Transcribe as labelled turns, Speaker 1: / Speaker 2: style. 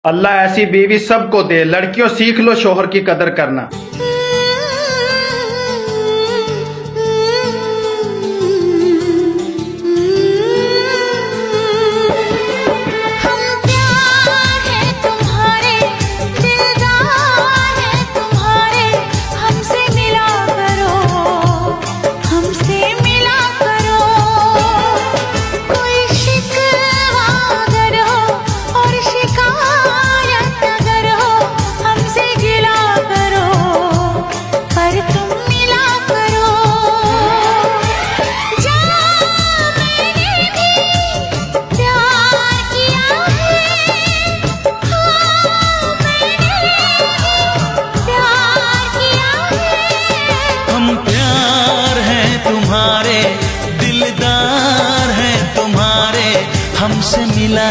Speaker 1: अल्लाह ऐसी बीवी सबको दे। लड़कियों सीख लो शोहर की कदर करना।
Speaker 2: दिलदार हैं तुम्हारे, हमसे मिला